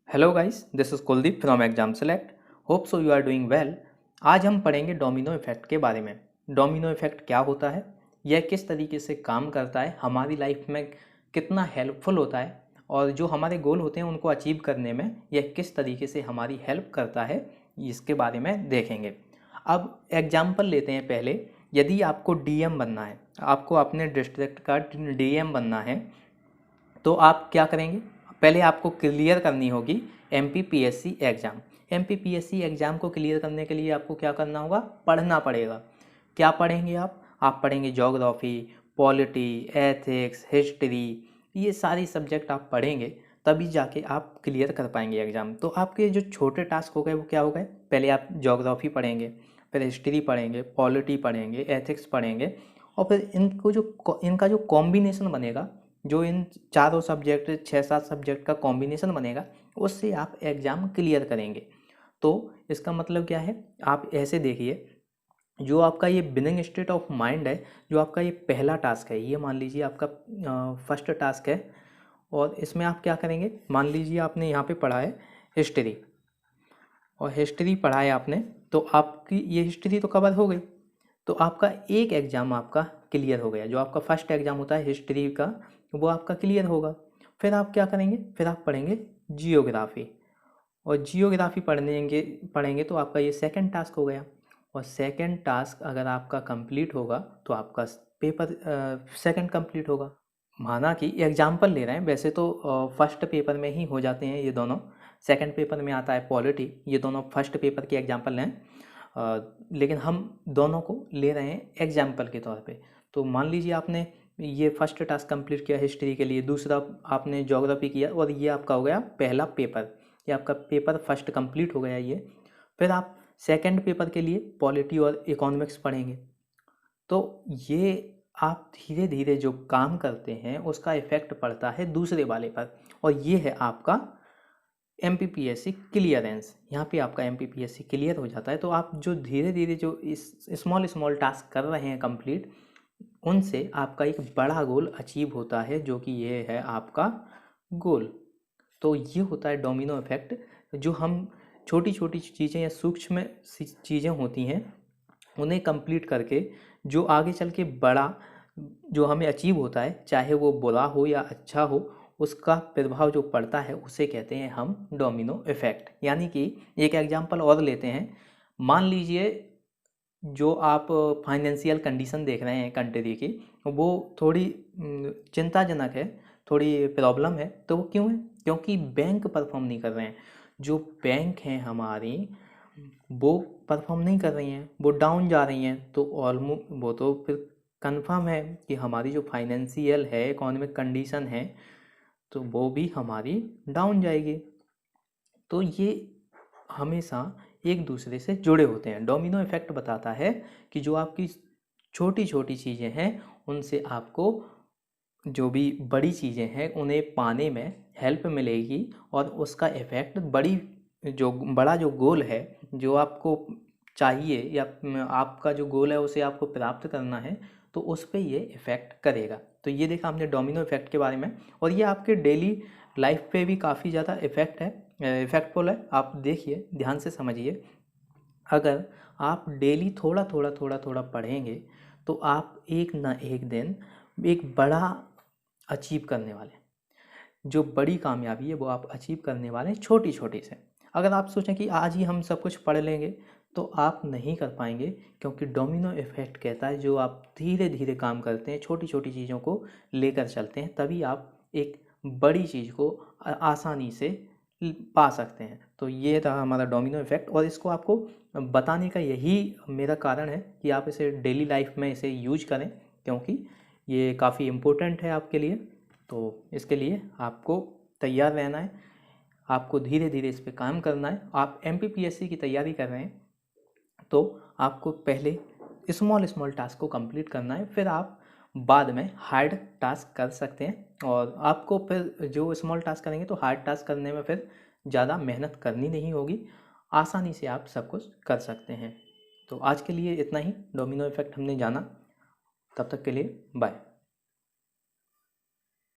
Hello guys, this is Kuldeep from exam select. Hope so you are doing well. आज हम पढ़ेंगे domino effect के बारे में। डोमिनो इफेक्ट क्या होता है, यह किस तरीके से काम करता है, हमारी लाइफ में कितना हेल्पफुल होता है और जो हमारे गोल होते हैं उनको अचीव करने में यह किस तरीके से हमारी हेल्प करता है, इसके बारे में देखेंगे। अब एग्जाम्पल लेते हैं पहले। यदि आपको डीएम बनना है, आपको अपने डिस्ट्रिक्ट का डीएम बनना है, तो आप क्या करेंगे? पहले आपको क्लियर करनी होगी एमपीपीएससी एग्ज़ाम। एमपीपीएससी एग्ज़ाम को क्लियर करने के लिए आपको क्या करना होगा? पढ़ना पड़ेगा। क्या पढ़ेंगे आप पढ़ेंगे ज्योग्राफी, पॉलिटी, एथिक्स, हिस्ट्री, ये सारी सब्जेक्ट आप पढ़ेंगे, तभी जाके आप क्लियर कर पाएंगे एग्ज़ाम। तो आपके जो छोटे टास्क हो गए वो क्या हो गए? पहले आप ज्योग्राफी पढ़ेंगे, फिर हिस्ट्री पढ़ेंगे, पॉलिटी पढ़ेंगे, एथिक्स पढ़ेंगे, और फिर इनका जो कॉम्बिनेशन बनेगा, जो इन चारों सब्जेक्ट 6-7 सब्जेक्ट का कॉम्बिनेशन बनेगा, उससे आप एग्ज़ाम क्लियर करेंगे। तो इसका मतलब क्या है? आप ऐसे देखिए, जो आपका ये बिगिनिंग स्टेट ऑफ माइंड है, जो आपका ये पहला टास्क है, ये मान लीजिए आपका फर्स्ट टास्क है। और इसमें आप क्या करेंगे? मान लीजिए आपने यहाँ पे पढ़ा है हिस्ट्री, और हिस्ट्री पढ़ा है आपने, तो आपकी ये हिस्ट्री तो कवर हो गई। तो आपका एक एग्ज़ाम आपका क्लियर हो गया। जो आपका फर्स्ट एग्ज़ाम होता है हिस्ट्री का, वो आपका क्लियर होगा। फिर आप क्या करेंगे? फिर आप पढ़ेंगे जियोग्राफी, और जियोग्राफी पढ़ेंगे तो आपका ये सेकंड टास्क हो गया। और सेकंड टास्क अगर आपका कंप्लीट होगा तो आपका पेपर सेकंड कंप्लीट होगा। माना कि एग्जाम्पल ले रहे हैं, वैसे तो फर्स्ट पेपर में ही हो जाते हैं ये दोनों। सेकंड पेपर में आता है पॉलिटी, ये दोनों फर्स्ट पेपर के एग्जाम्पल हैं। लेकिन हम दोनों को ले रहे हैं एग्जाम्पल के तौर पे। तो मान लीजिए आपने ये फर्स्ट टास्क कंप्लीट किया हिस्ट्री के लिए, दूसरा आपने ज्योग्राफी किया, और ये आपका हो गया पहला पेपर। ये आपका पेपर फर्स्ट कंप्लीट हो गया ये। फिर आप सेकंड पेपर के लिए पॉलिटी और इकोनॉमिक्स पढ़ेंगे। तो ये आप धीरे धीरे जो काम करते हैं उसका इफेक्ट पड़ता है दूसरे वाले पर, और ये है आपका एमपीपीएससी क्लियरेंस। यहाँ पे आपका एमपीपीएससी क्लियर हो जाता है। तो आप जो धीरे धीरे जो इस स्मॉल स्मॉल टास्क कर रहे हैं कंप्लीट, उनसे आपका एक बड़ा गोल अचीव होता है, जो कि ये है आपका गोल। तो ये होता है डोमिनो इफेक्ट। जो हम छोटी छोटी चीज़ें या सूक्ष्म चीज़ें होती हैं, उन्हें कंप्लीट करके जो आगे चल के बड़ा जो हमें अचीव होता है, चाहे वो बुरा हो या अच्छा हो, उसका प्रभाव जो पड़ता है उसे कहते हैं हम डोमिनो इफेक्ट। यानी कि एक एग्जांपल और लेते हैं। मान लीजिए जो आप फाइनेंशियल कंडीशन देख रहे हैं कंट्री की, वो थोड़ी चिंताजनक है, थोड़ी प्रॉब्लम है। तो वो क्यों है? क्योंकि बैंक परफॉर्म नहीं कर रहे हैं। जो बैंक हैं हमारी, वो परफॉर्म नहीं कर रही हैं, वो डाउन जा रही हैं। तो ऑलमोस्ट वो तो फिर कंफर्म है कि हमारी जो फाइनेंशियल है, इकोनॉमिक कंडीशन है, तो वो भी हमारी डाउन जाएगी। तो ये हमेशा एक दूसरे से जुड़े होते हैं। डोमिनो इफेक्ट बताता है कि जो आपकी छोटी छोटी चीज़ें हैं, उनसे आपको जो भी बड़ी चीज़ें हैं उन्हें पाने में हेल्प मिलेगी, और उसका इफ़ेक्ट बड़ा जो गोल है, जो आपको चाहिए, या आपका जो गोल है उसे आपको प्राप्त करना है, तो उस पे ये इफ़ेक्ट करेगा। तो ये देखा हमने डोमिनो इफ़ेक्ट के बारे में, और ये आपके डेली लाइफ पे भी काफ़ी ज़्यादा इफ़ेक्टफुल है। आप देखिए, ध्यान से समझिए। अगर आप डेली थोड़ा थोड़ा थोड़ा थोड़ा पढ़ेंगे, तो आप एक ना एक दिन एक बड़ा अचीव करने वाले हैं। जो बड़ी कामयाबी है वो आप अचीव करने वाले हैं छोटी छोटी से। अगर आप सोचें कि आज ही हम सब कुछ पढ़ लेंगे, तो आप नहीं कर पाएंगे। क्योंकि डोमिनो इफेक्ट कहता है, जो आप धीरे धीरे काम करते हैं, छोटी छोटी चीज़ों को लेकर चलते हैं, तभी आप एक बड़ी चीज़ को आसानी से पा सकते हैं। तो ये था हमारा डोमिनो इफेक्ट, और इसको आपको बताने का यही मेरा कारण है कि आप इसे डेली लाइफ में इसे यूज करें, क्योंकि ये काफ़ी इम्पोर्टेंट है आपके लिए। तो इसके लिए आपको तैयार रहना है, आपको धीरे धीरे इस पर काम करना है। आप एमपीपीएससी की तैयारी कर रहे हैं, तो आपको पहले स्मॉल स्मॉल टास्क को कंप्लीट करना है, फिर आप बाद में हार्ड टास्क कर सकते हैं। और आपको फिर जो स्मॉल टास्क करेंगे, तो हार्ड टास्क करने में फिर ज़्यादा मेहनत करनी नहीं होगी, आसानी से आप सब कुछ कर सकते हैं। तो आज के लिए इतना ही। डोमिनो इफेक्ट हमने जाना। तब तक के लिए बाय।